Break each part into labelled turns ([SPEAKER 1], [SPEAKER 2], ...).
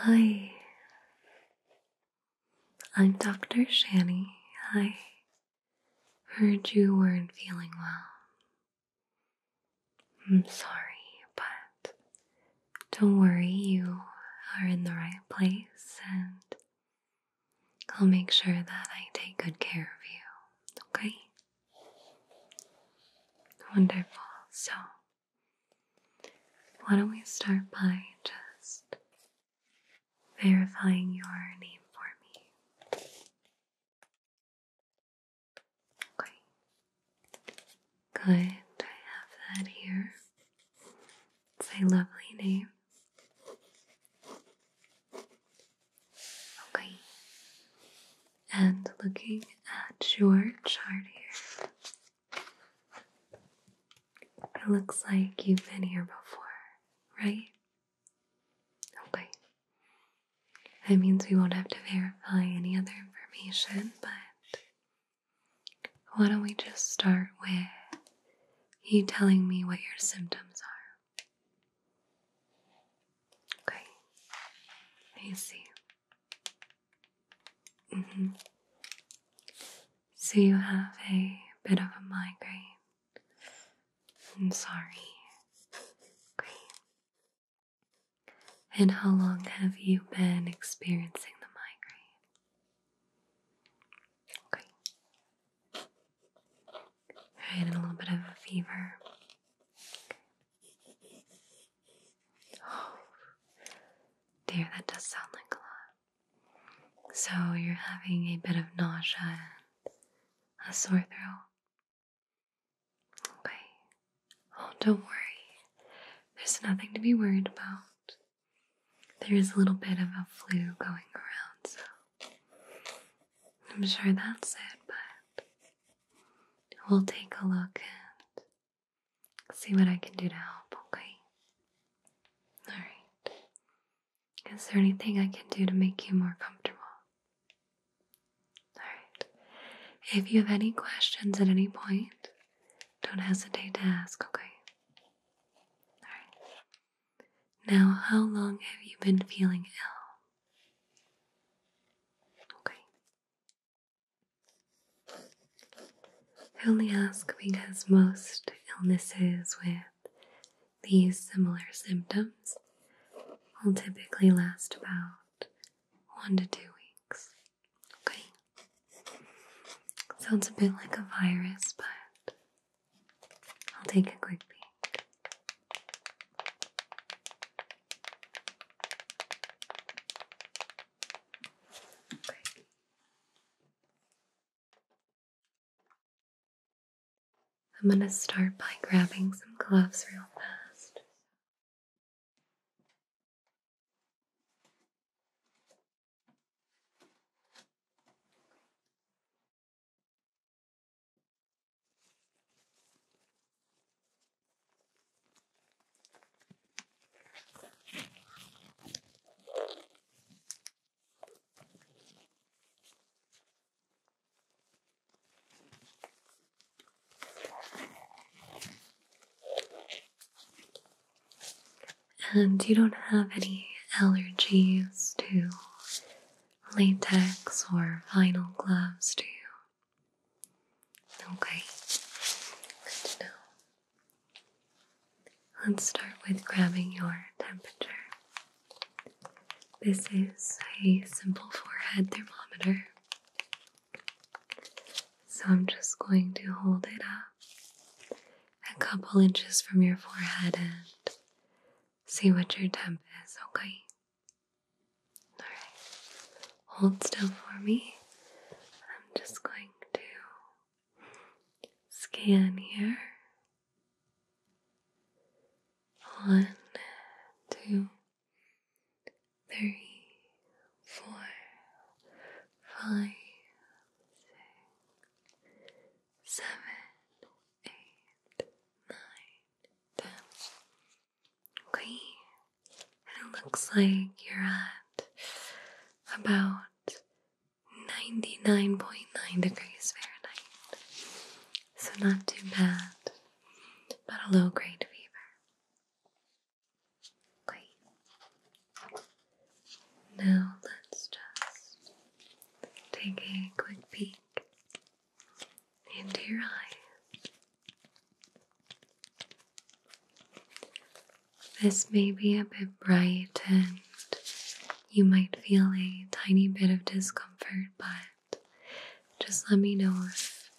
[SPEAKER 1] Hi, I'm Dr. Shanny. I heard you weren't feeling well. I'm sorry, but don't worry, you are in the right place, and I'll make sure that I take good care of you, okay? Wonderful. So, why don't we start by just verifying your name for me? Okay. Good. I have that here. It's a lovely name. Okay. And looking at your chart here, it looks like you've been here before, right? Okay. That means we won't have to verify any other information, but why don't we just start with you telling me what your symptoms are? Okay. I see. So you have a bit of a migraine. I'm sorry. Okay. And how long have you been experiencing the migraine? Okay. Right, and a little bit of a fever. Oh, dear, that does sound like a lot. So you're having a bit of nausea and a sore throat. Okay. Oh, don't worry. There's nothing to be worried about. There is a little bit of a flu going around, so I'm sure that's it, but we'll take a look and see what I can do to help, okay? Alright. Is there anything I can do to make you more comfortable? Alright. If you have any questions at any point, don't hesitate to ask, okay? Alright. Now, how long have you been feeling ill? Okay. I only ask because most illnesses with these similar symptoms will typically last about 1 to 2 weeks. Okay? Sounds a bit like a virus, but I'll take a quick peek. Okay. I'm gonna start by grabbing some gloves real fast. And you don't have any allergies to latex or vinyl gloves, do you? Okay, good to know. Let's start with grabbing your temperature. This is a simple forehead thermometer. So I'm just going to hold it up a couple inches from your forehead and see what your temp is, okay? Alright, hold still for me. I'm just going to scan here. 1, 2, 3, 4, 5, 6, 7, 8, 9, 10. Okay, and it looks like you're at about 99.9 degrees Fahrenheit. So not too bad, but a low grade fever. Okay. take a quick peek into your eyes. This may be a bit bright and you might feel a tiny bit of discomfort, but just let me know if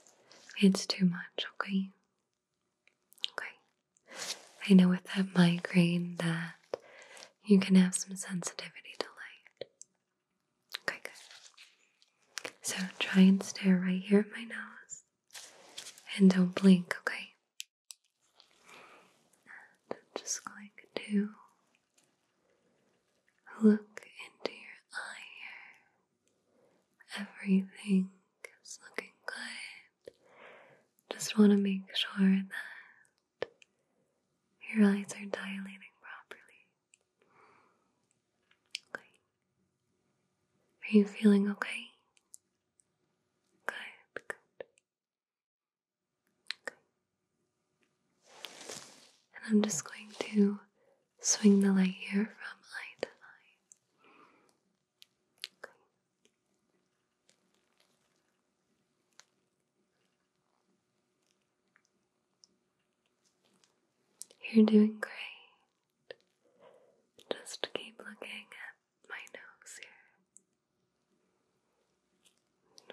[SPEAKER 1] it's too much, okay? Okay. I know with that migraine that you can have some sensitivity to light. Okay, good. So try and stare right here at my nose. And don't blink, okay? And I'm just going to look into your eye here. Everything is looking good. Just want to make sure that your eyes are dilating properly. Okay. Are you feeling okay? Good, good. Okay. And I'm just going to swing the light here from eye to eye. Okay. You're doing great. Just keep looking at my nose here.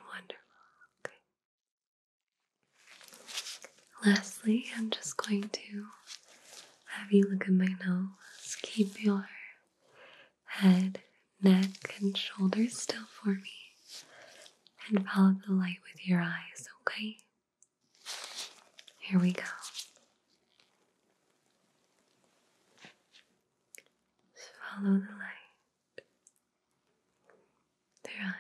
[SPEAKER 1] Wonderful. Okay. Lastly, I'm just going to have you look at my nose. Keep your head, neck, and shoulders still for me. And follow the light with your eyes, okay? Here we go. Just follow the light. Their eyes.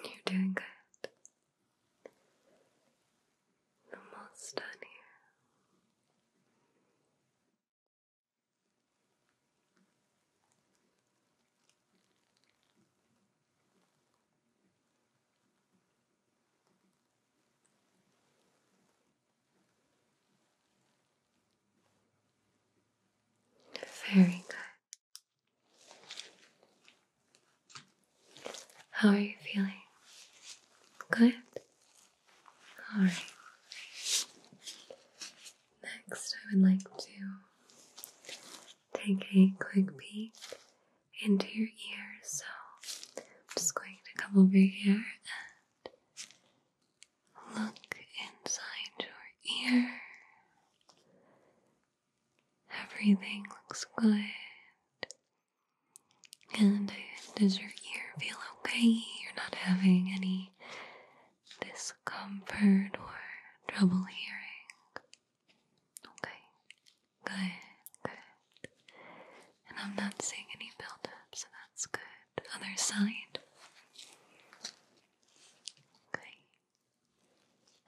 [SPEAKER 1] You're doing good. Almost done here. Very good. How are you feeling? Good? Alright. Next, I would like to take a quick peek into your ears. So, I'm just going to come over here and look inside your ear. Everything looks good. And does your ear feel okay? You're not having any discomfort or trouble hearing? Okay, good, good. And I'm not seeing any buildup, so that's good. Other side. Okay.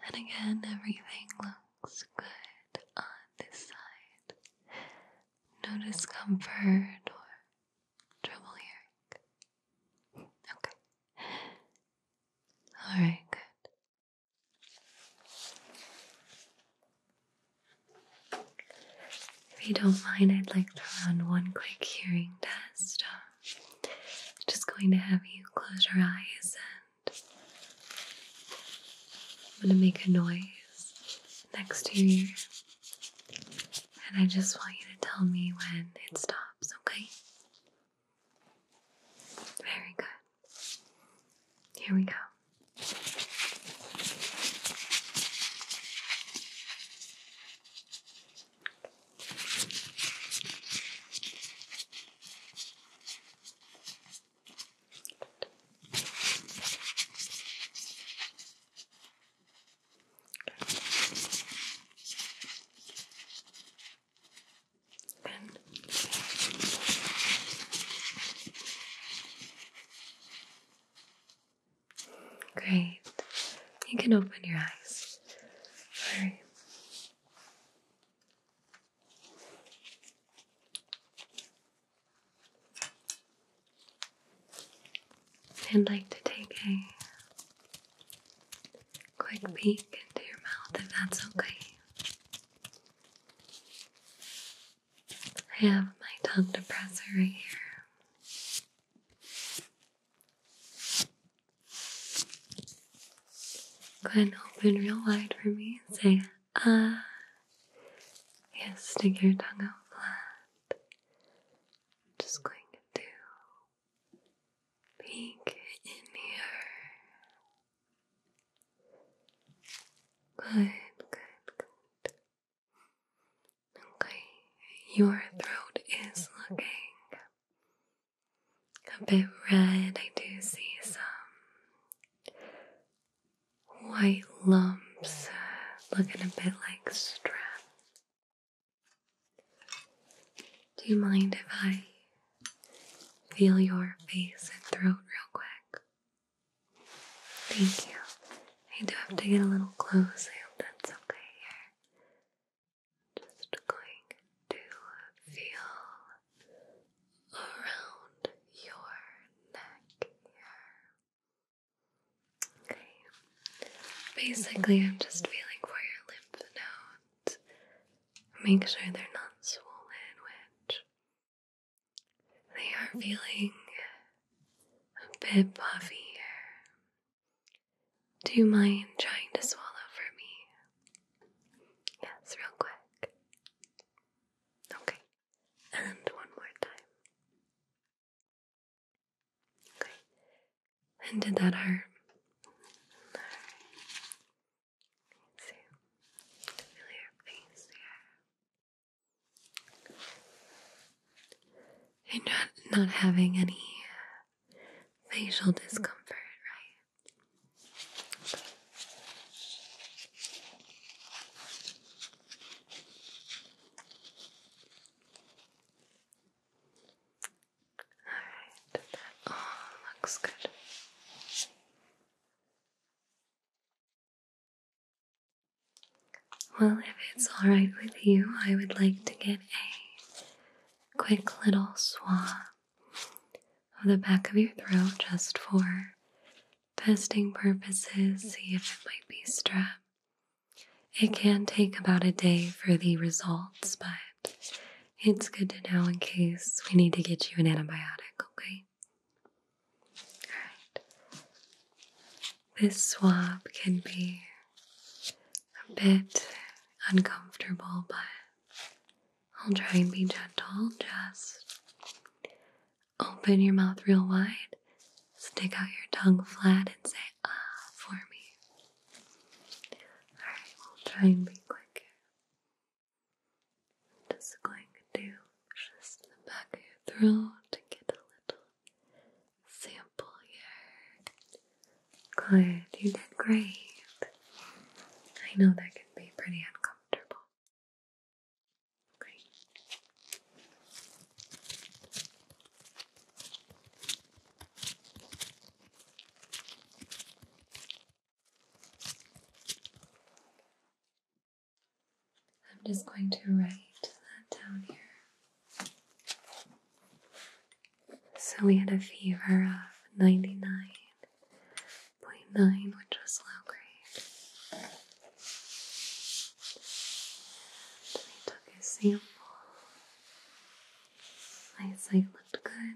[SPEAKER 1] And again, everything looks good on this side. No discomfort or trouble hearing. Okay. Alright, good. If you don't mind, I'd like to run one quick hearing test. Just going to have you close your eyes and I'm going to make a noise next to your ear. And I just want you to tell me when it stops, okay? Very good. Here we go. Great. You can open your eyes. Alright. I'd like to take a quick peek into your mouth if that's okay. I have my tongue depressor right here. Go ahead and open real wide for me and say, ah. Yes, stick your tongue out flat. I'm just going to peek in here. Good, good, good. Okay, your throat is looking a bit red. I do see some white lumps, looking a bit like strep. Do you mind if I feel your face and throat real quick? Thank you. I do have to get a little close. I hope that's okay here. Just going to feel around your neck here. Okay. Basically, I'm just feeling for your lymph nodes. Make sure they're not swollen, which they are feeling a bit puffy here. Do you mind trying to swallow for me? Yes, real quick. Okay. And one more time. Okay. And did that hurt? Let's see. Feel your face here. You're not having any facial discomfort, right? Alright, that all looks good. Well, if it's alright with you, I would like to get a quick little swab of the back of your throat just for testing purposes, see if it might be strep. It can take about a day for the results, but it's good to know in case we need to get you an antibiotic, okay? Alright. This swab can be a bit uncomfortable, but I'll try and be gentle. Just open your mouth real wide, stick out your tongue flat, and say ah for me. Alright, we'll try and be quick. I'm just going to do just the back of your throat to get a little sample here. Good, you did great. I know that can be pretty uncomfortable. Great. I'm just going to write that down here. So we had a fever of 99.9, which was low grade. And we took a sample. Eyesight looked good.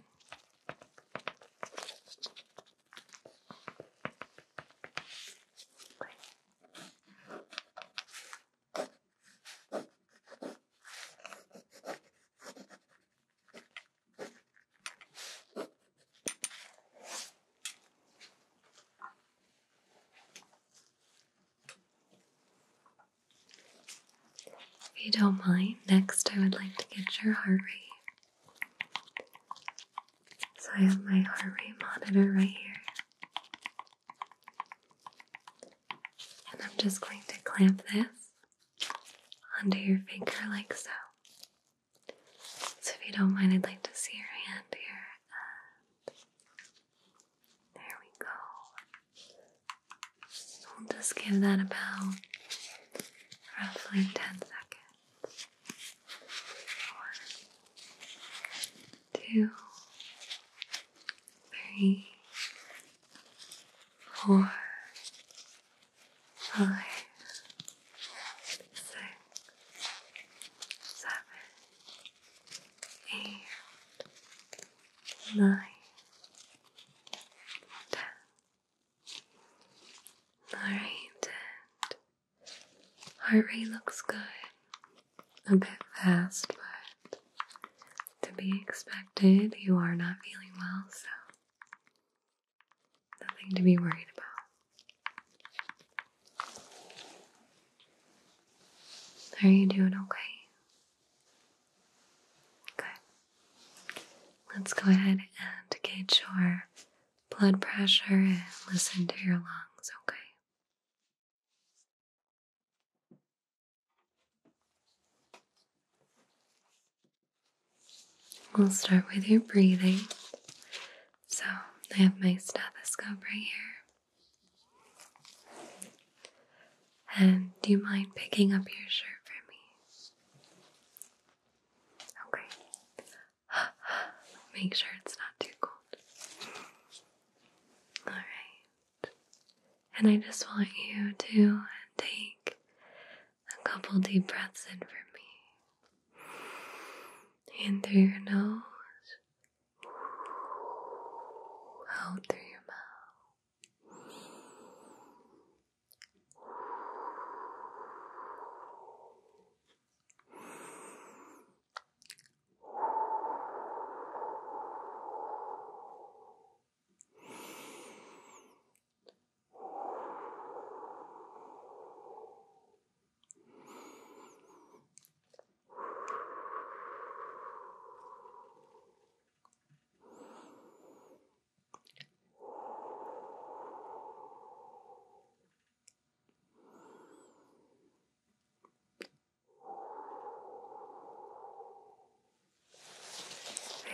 [SPEAKER 1] If you don't mind, next I would like to get your heart rate. So I have my heart rate monitor right here. And I'm just going to clamp this onto your finger like so. So if you don't mind, I'd like to see your hand here. And there we go. We'll just give that about roughly 10 seconds. 4, 2, 3, 4, 5, 6, 7, 8, 9, 10. Alright, and heart rate looks good. A bit fast, but to be expected. You are not feeling well, so nothing to be worried about. Are you doing okay? Good. Let's go ahead and get your blood pressure and listen to your lungs, okay? We'll start with your breathing. So, I have my stethoscope right here. And do you mind picking up your shirt for me? Okay. Make sure it's not too cold. Alright. And I just want you to take a couple deep breaths in for me. In through your nose. Out through your mouth.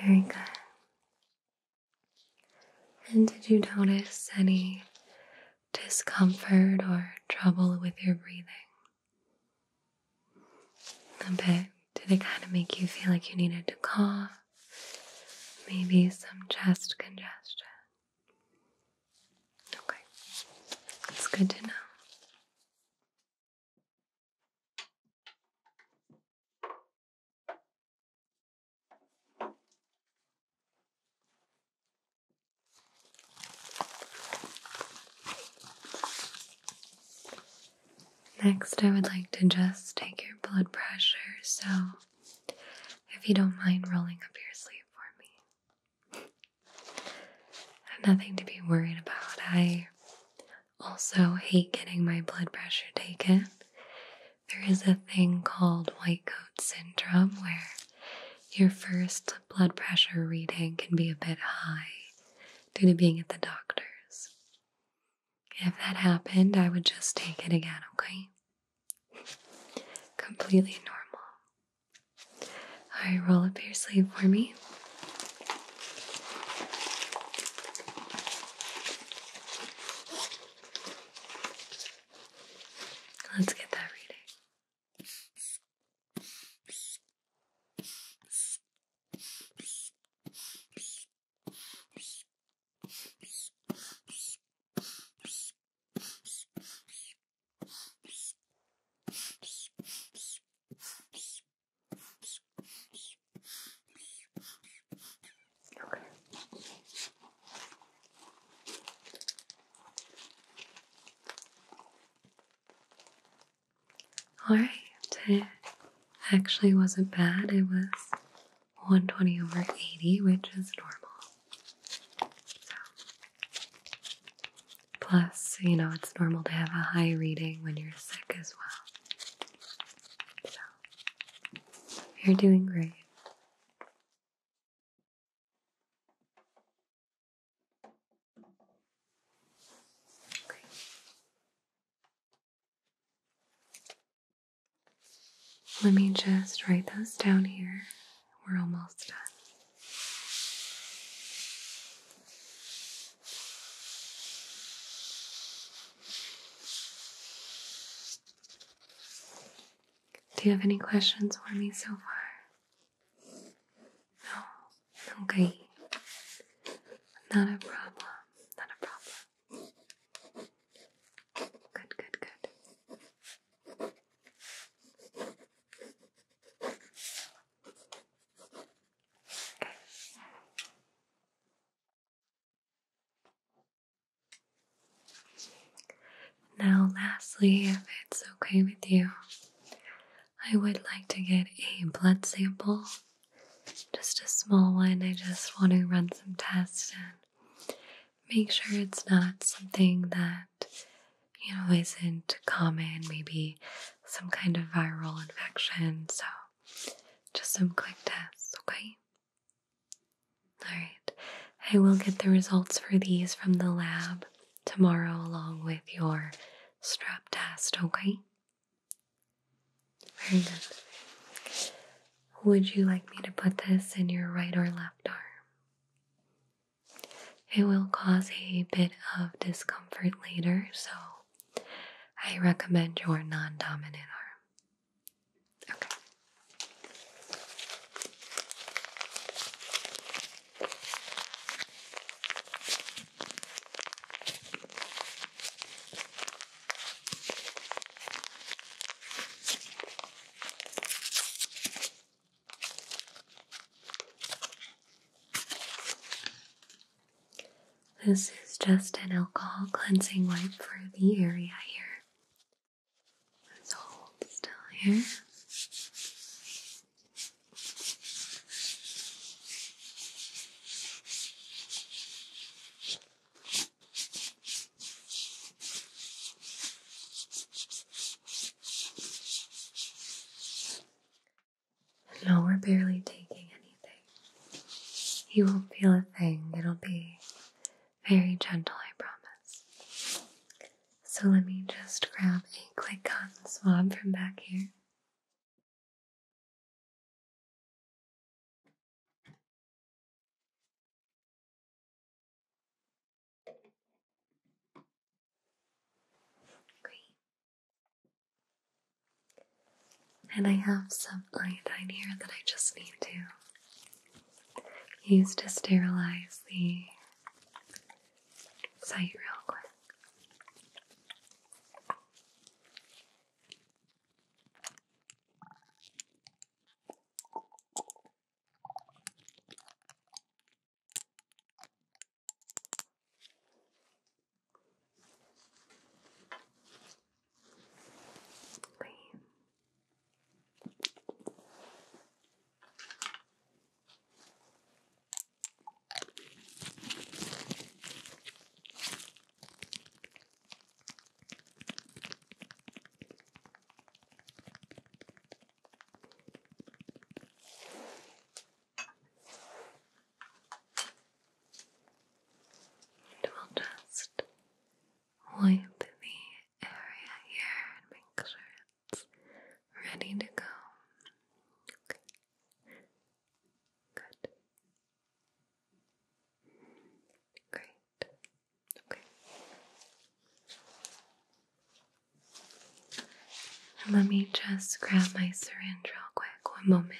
[SPEAKER 1] Very good. And did you notice any discomfort or trouble with your breathing? A bit. Did it kind of make you feel like you needed to cough? Maybe some chest congestion? Okay. It's good to know. Next, I would like to just take your blood pressure, so if you don't mind rolling up your sleeve for me. I have nothing to be worried about. I also hate getting my blood pressure taken. There is a thing called white coat syndrome where your first blood pressure reading can be a bit high due to being at the doctor's. If that happened, I would just take it again, okay? Completely normal. Alright, roll up your sleeve for me. Let's get that reading. Okay. Alright, it actually wasn't bad. It was 120/80, which is normal. So, plus, it's normal to have a high reading when you're sick as well. So, you're doing great. Okay. Let me just write those down here. We're almost done. Do you have any questions for me so far? No? Okay. Not a problem. Not a problem. Lastly, if it's okay with you, I would like to get a blood sample. Just a small one. I just want to run some tests and make sure it's not something that, isn't common. Maybe some kind of viral infection. So, just some quick tests, okay? Alright. I will get the results for these from the lab tomorrow along with your strep test, okay? Very good. Would you like me to put this in your right or left arm? It will cause a bit of discomfort later, so I recommend your non-dominant arm. Okay. This is just an alcohol cleansing wipe for the area here. Let's hold still here. No, we're barely taking anything. You won't feel a thing. It'll be very gentle, I promise. So let me just grab a quick cotton swab from back here. Great. And I have some iodine here that I just need to use to sterilize the site real quick. We'll just wipe the area here and make sure it's ready to go. Okay. Good. Great. Okay. And let me just grab my syringe real quick. One moment.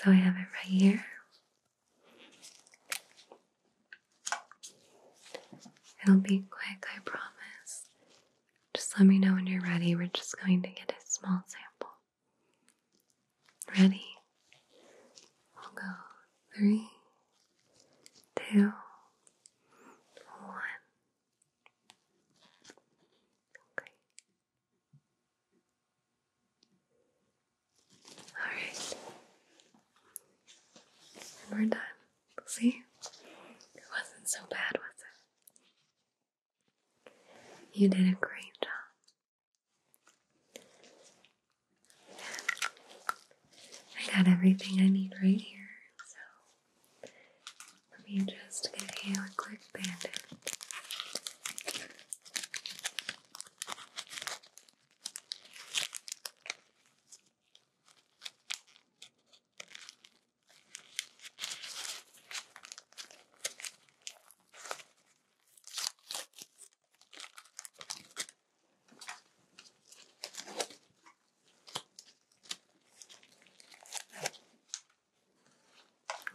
[SPEAKER 1] So I have it right here. It'll be quick, I promise. Just let me know when you're ready. We're just going to get a small sample. Ready? We'll go 3, 2, 1. Okay. Alright. And we're done. See? It wasn't so bad, was it? You did a great job. I got everything I need right here, so let me just give you a quick bandage.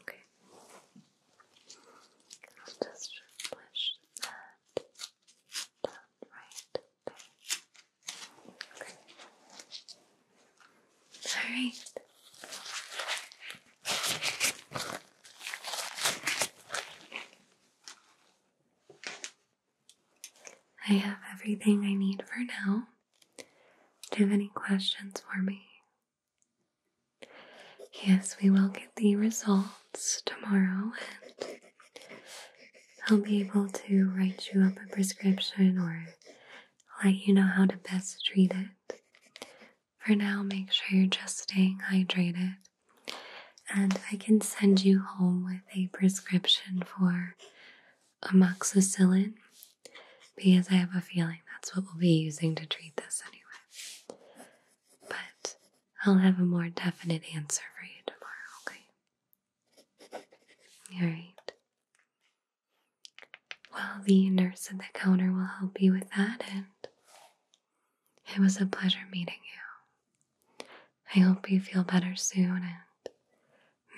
[SPEAKER 1] Okay. I'll just push I have everything I need for now. Do you have any questions for me? Yes, we will get the results tomorrow, and I'll be able to write you up a prescription or let you know how to best treat it. For now, make sure you're just staying hydrated, and I can send you home with a prescription for amoxicillin, because I have a feeling that's what we'll be using to treat this anyway. But I'll have a more definite answer for you tomorrow, okay? Alright. Well, the nurse at the counter will help you with that, and it was a pleasure meeting you. I hope you feel better soon, and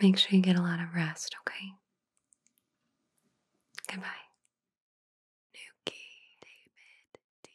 [SPEAKER 1] make sure you get a lot of rest, okay? Goodbye. Nuki, David, D,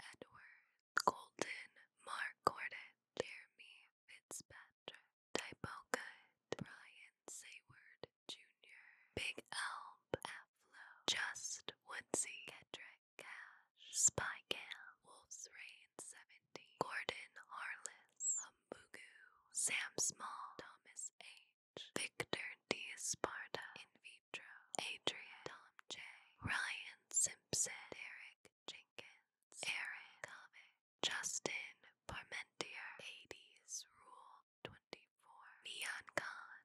[SPEAKER 1] Edward, Colton, Mark Gordon, Jeremy Fitzpatrick, Typo Good, Brian Sayward Jr., Big Alp, Aflo, Just Woodsy, Kedrick Cash, Spy Cam, Wolf's Rain 70, Gordon Harless, Humbugu, Sam Small, Thomas H, Victor D. Sparta, In Vitro, Adrian, Tom J, Ryan Simpson, Derek Jenkins, Aaron Comic, Justin Parmentier, 80s Rule 24, Neon Con,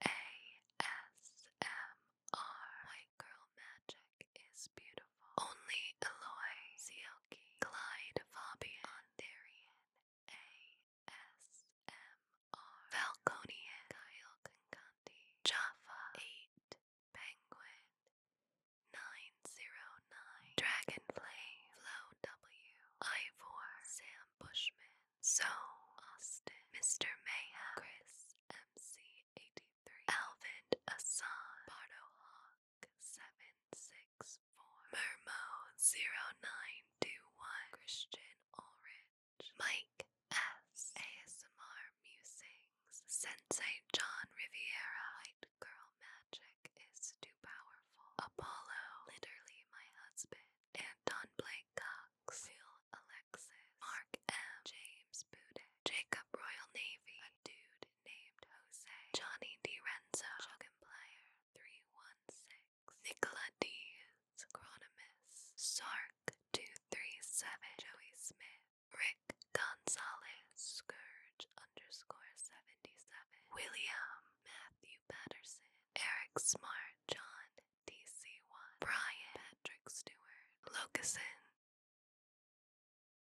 [SPEAKER 1] ASMR, White Girl Magic is Beautiful, Only Eloy, Sielki, Clyde Fabian, Darian, ASMR, Falconian, Kyle Kankanti, Jaffa, 8, Penguin, 909, Dragonflame, Flo W, Ivor, Sam Bushman, So, Austin, Mr. Mayhem, Chris MC83, Alvin Asan, Bardo Hawk 764, Mermo 0921, Christian Ulrich, Mike S, ASMR Musings, Sensei John Riviera, White Girl Magic is too powerful, Apollo, literally my husband, Anton Blake Cox, Phil Alexis, Mark M, James Boudet, Jacob Royal Navy, a dude named Jose, Johnny D. Renzo, Shogun Player 316, Nicola Dees, Chronomus, Sark 237, Joey Smith, Rick Gonzalez, Scourge _77, William, Matthew Patterson, Eric Smart, John DC1, Brian Patrick Stewart, Locuson,